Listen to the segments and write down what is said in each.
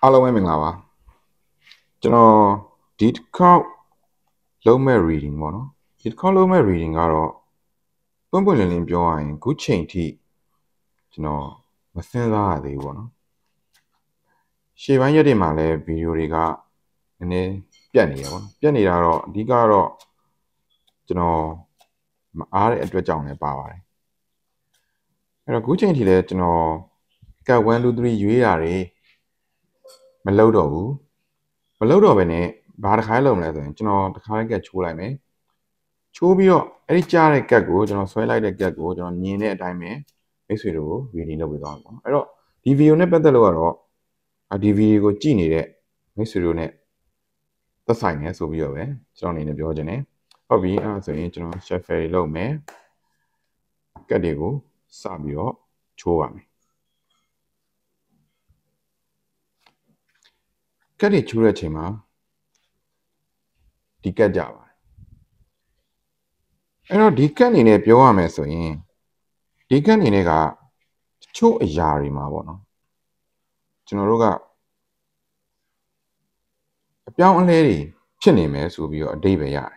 အားလုံးပဲမင်္ဂလာပါကျွန်တော်ဒီတစ်ခေါက်လုံးမဲ့ reading ပေါ့နော်ဒီတစ်ခေါက်လုံးမဲ့ reading ကတော့ပွင့်ပွင့်လင်းလင်းပြောရရင်ခုချိန်ထိကျွန်တော်မစဉ်းစားရသေးဘူးပေါ့နော်ရှေ့ပိုင်းရက်တွေမှာလည်းဗီဒီယိုတွေကနည်းနည်းပြတ်နေရပေါ့နော်ပြတ်နေတာတော့အဓိကတော့ကျွန်တော်မအားတဲ့အတွက်ကြောင့်လည်းပါပါတယ်အဲ့တော့ခုချိန်ထိလည်းကျွန်တော်ကတ်1 2 3ရွေးတာတွေမလုပ်တော့ဘူးမလုပ်တော့ဘဲနဲ့ဘာတစ်ခါလုပ်မလဲဆိုရင်ကျွန်တော်တစ်ခါကတ်ချိုးလိုက်မယ်ချိုးပြီးတော့အဲ့ဒီကြားတဲ့ကတ်ကိုကျွန်တော်ဆွဲလိုက်တဲ့ကတ်ကိုကျွန်တော်မြင်တဲ့အတိုင်းပဲမိတ်ဆွေတို့ကို reading လုပ်ပေးသွားမှာပေါ့အဲ့တော့ဒီဗီဒီယိုနဲ့ပတ်သက်လို့ကတော့ဒီဗီဒီယိုကိုကြည့်နေတဲ့မိတ်ဆွေတို့နဲ့သက်ဆိုင်နေဆိုပြီးတော့ပဲကျွန်တော်အနေနဲ့ပြောချင်တယ်ဟုတ်ပြီအဲ့ဒါဆိုရင်ကျွန်တော် shuffle လုပ်မယ်ကတ်တွေကိုစပြီးတော့ချိုးပါမယ်ကတ်တွေချိုးတဲ့အချိန်မှာဒီကတ်ကြပါတယ်အဲ့တော့ဒီကတ်အနေနဲ့ပြောရမယ်ဆိုရင်ဒီကတ်အနေနဲ့ကချို့အရာတွေမှာပေါ့နော်ကျွန်တော်တို့ကအပြောင်းအလဲတွေဖြစ်နေမယ်ဆိုပြီးတော့အဓိပ္ပာယ်ရတယ်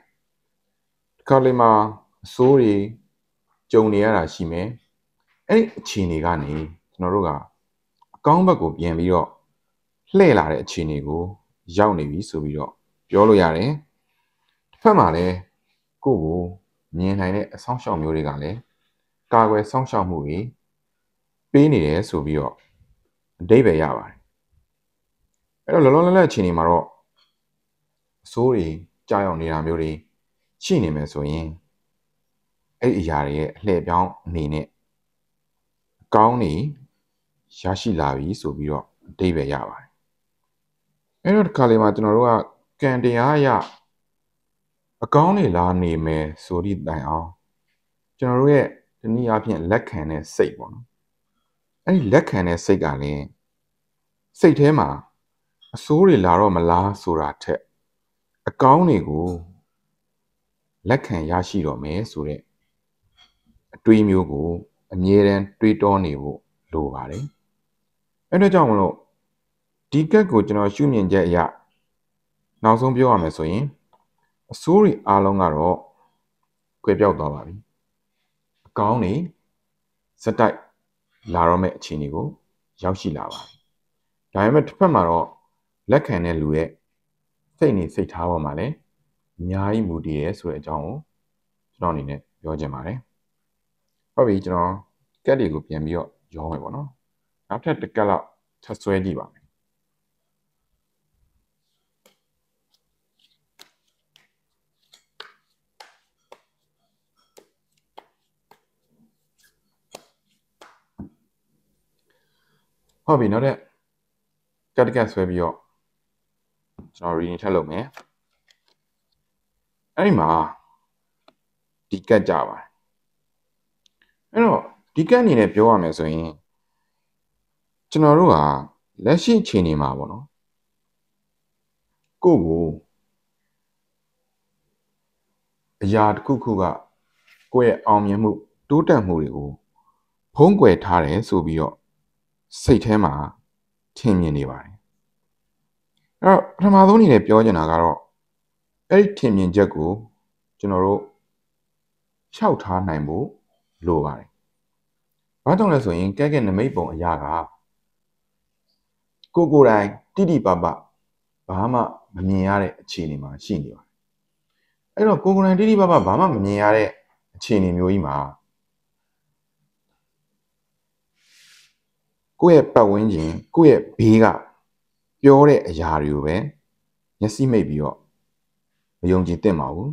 ဒီခါလေးမှာအစိုးတွေကြုံနေရတာရှိမယ်အဲ့ဒီအခြေအနေကနေကျွန်တော်တို့ကအကောင်းဘက်ကိုပြန်ပြီးတော့လှည့်လာတဲ့အခြေအနေကိုရောက်နေပြီဆိုပြီးတော့ပြောလို့ရတယ်တစ်ဖက်မှာလည်းကိုယ့်ကိုမြင်နိုင်တဲ့အဆောင်ရှောက်မျိုးတွေကလည်းကာကွယ်ဆောင်ရှောက်မှုတွေပေးနေတယ်ဆိုပြီးတော့အဓိပ္ပာယ်ရပါတယ်အဲ့တော့လောလောလတ်လတ်အခြေအနေမှာတော့အစိုးတွေကြောက်ရွံ့နေတာမျိုးတွေရှိနေမယ်ဆိုရင်အဲ့ဒီအရာတွေရဲ့အလှည့်ပြောင်းအနေနဲ့အကောင်းနေရရှိလာပြီဆိုပြီးတော့အဓိပ္ပာယ်ရပါတယ်အဲ့တော့ဒီခါလေးမှာကျွန်တော်တို့ကကံတရားအရအကောင်းနေလာနေမယ်ဆိုသည့်တိုင်အောင်ကျွန်တော်တို့ရဲ့ဒီနည်းအားဖြင့်လက်ခံတဲ့စိတ်ပေါ့နော်အဲ့ဒီလက်ခံတဲ့စိတ်ကလည်းစိတ်ထဲမှာအဆိုးတွေလာတော့မလားဆိုတာထက်အကောင်းတွေကိုလက်ခံရရှိတော့မယ်ဆိုတဲ့အတွေးမျိုးကိုအမြဲတမ်းတွေးတောနေဖို့လိုပါတယ်အဲ့ဒါကြောင့်မလို့ဒီကတ်ကိုကျွန်တော်ရှုမြင်ချက်အရနောက်ဆုံးပြောရမယ်ဆိုရင်အဆိုးတွေအားလုံးကတော့ကွဲပြောက်သွားပါပြီအကောင်းတွေစက်တိုက်လာတော့မဲ့အခြေအနေကိုရောက်ရှိလာပါပြီဒါပေမဲ့တစ်ဖက်မှာတော့လက်ခံတဲ့လူရဲ့စိတ်နေစိတ်ထားပေါ်မှာလည်းအများကြီးမူတည်ရဲဆိုတဲ့အကြောင်းကိုကျွန်တော်အနေနဲ့ပြောချင်ပါတယ်ဟုတ်ပြီကျွန်တော်ကတ်တွေကိုပြန်ပြီးတော့ရောမယ်ပေါ့နော်နောက်ထပ်တစ်ကတ်လောက်ထပ်ဆွဲကြည့်ပါမယ်ဟုတ်ပြီနောက်ထပ်ကတ်တစ်ကတ်ဆွဲပြီးတော့ကျွန်တော် reading ထပ်လုပ်မယ်အဲ့ဒီမှာဒီကတ်ကြပါတယ်အဲ့တော့ဒီကတ်အနေနဲ့ပြောရမယ်ဆိုရင်ကျွန်တော်တို့ကလက်ရှိအခြေအနေမှာပေါ့နော်ကိုယ့်ကိုအရာတစ်ခုခုကကိုယ့်ရဲ့အောင်မြင်မှုတိုးတက်မှုတွေကိုဖုံးကွယ်ထားတယ်ဆိုပြီးတော့စိတ်ထဲမှာထင်မြင်နေပါတယ်အဲ့တော့ပထမဆုံးအနေနဲ့ပြောချင်တာကတော့အဲ့ဒီထင်မြင်ချက်ကိုကျွန်တော်တို့လျှောက်ထားနိုင်ဖို့လိုပါတယ်ဘာကြောင့်လဲဆိုရင်ကဲနမိတ်ပုံအရာကကိုယ်တိုင်တိတိပပဘာမှမမြင်ရတဲ့အခြေအနေမှာရှိနေပါတယ်အဲ့တော့ကိုယ်တိုင်တိတိပပဘာမှမမြင်ရတဲ့အခြေအနေမျိုးကြီးမှာကိုယ့်ရဲ့ပတ်ဝန်းကျင်ကိုယ့်ရဲ့ဘေးကပြောတဲ့အရာတွေကိုပဲမျက်စိမိတ်ပြီးတော့မယုံကြည်သင့်ပါဘူး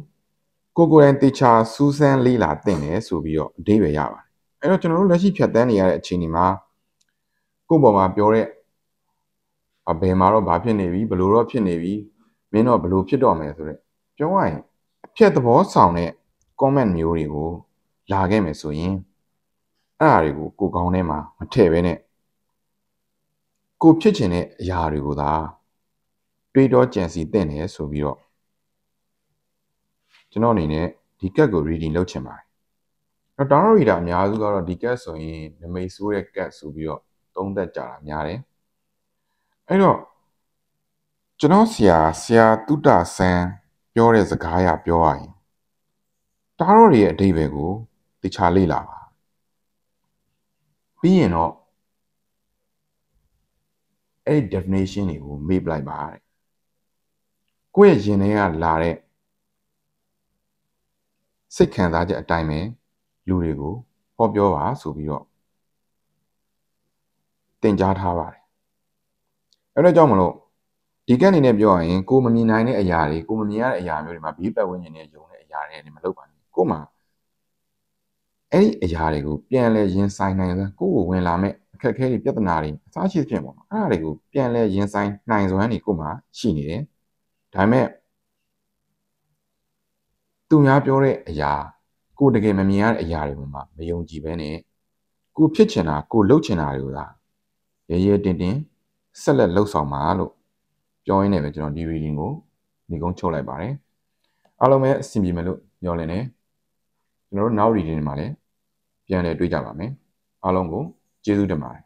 ကိုယ်တိုင်တေချာစူးစမ်းလေးလာသင့်တယ်ဆိုပြီးတော့အဓိပ္ပာယ်ရပါတယ်အဲ့တော့ကျွန်တော်တို့လက်ရှိဖြတ်သန်းနေရတဲ့အခြေအနေမှာကိုယ့်ဘောမှာပြောတဲ့အဘယ်မှာတော့ဘာဖြစ်နေပြီဘလို့တော့ဖြစ်နေပြီမင်းတော့ဘလို့ဖြစ်တော့မယ်ဆိုတဲ့ပြောရရင်အဖြတ်သဘောဆောင်တဲ့ comment မျိုးတွေကိုလာခဲ့မယ်ဆိုရင်အဲ့အရာတွေကိုကိုယ်ကောင်းထဲမှာမထည့်ဘဲနဲ့ကိုဖြစ်ချင်တဲ့အရာတွေကိုသာတွေးတောကြံစည်သင့်တယ်ဆိုပြီးတော့ကျွန်တော်အနေနဲ့ဒီကတ်ကို reading လုပ်ချင်ပါတယ်တော့ download reader အများစုကတော့ဒီကတ်ဆိုရင်နမိတ်ဆိုးတဲ့ကတ်ဆိုပြီးတော့သုံးသက်ကြတာများတယ်အဲ့တော့ ကျွန်တော်ဆရာတုဒ္ဒဆန်းပြောတဲ့စကားအရပြောရရင်တားတော်ရဲ့အဓိပ္ပာယ်ကိုတခြားလေ့လာပါပြီးရင်တော့အဲ့ဒီ definition တွေကိုမေ့ပလိုက်ပါတဲ့ကိုယ့်ရဲ့ရင်ထဲကလာတဲ့စိတ်ခံစားချက်အတိုင်းပဲလူတွေကိုဟောပြောပါဆိုပြီးတော့တင်ကြားထားပါတယ်အဲ့တော့ကြောင့်မလို့ဒီကနေ့နဲ့ပြောရရင်ကိုမမြင်နိုင်တဲ့အရာတွေကိုမမြင်ရတဲ့အရာမျိုးတွေမှာဘေးပတ်ဝန်းကျင်နဲ့ယုံတဲ့အရာတွေမလုပ်ပါနဲ့ကိုမှအဲ့ဒီအရာတွေကိုပြန်လဲရင်ဆိုင်နိုင်စွမ်းကိုကိုဝင်လာမဲ့အခက်အခဲတွေပြဿနာတွေအစားရှိဖြစ်ပေါ့အဲ့ဒါတွေကိုပြန်လဲရင်ဆိုင်နိုင်စွမ်းတွေကိုမှရှိနေတယ်ဒါပေမဲ့သူများပြောတဲ့အရာကိုတကယ်မမြင်ရတဲ့အရာတွေမှာမယုံကြည်ဘဲနဲ့ကိုဖြစ်ချင်တာကိုလုပ်ချင်တာတွေကိုသာရဲရဲတင်းတင်းဆက်လက်လှုပ်ဆောင်ပါလို့ပြောရင်းနဲ့ပဲကျွန်တော်ဒီ reading ကိုညီကုန်းချုပ်လိုက်ပါတယ်အားလုံးပဲအဆင်ပြေမယ်လို့ညွှန်လင်းနေကျွန်တော်တို့နောက် reading တွေမှာလည်းပြန်လည်တွေ့ကြပါမယ်အားလုံးကိုကျေးဇူးတင်ပါတယ်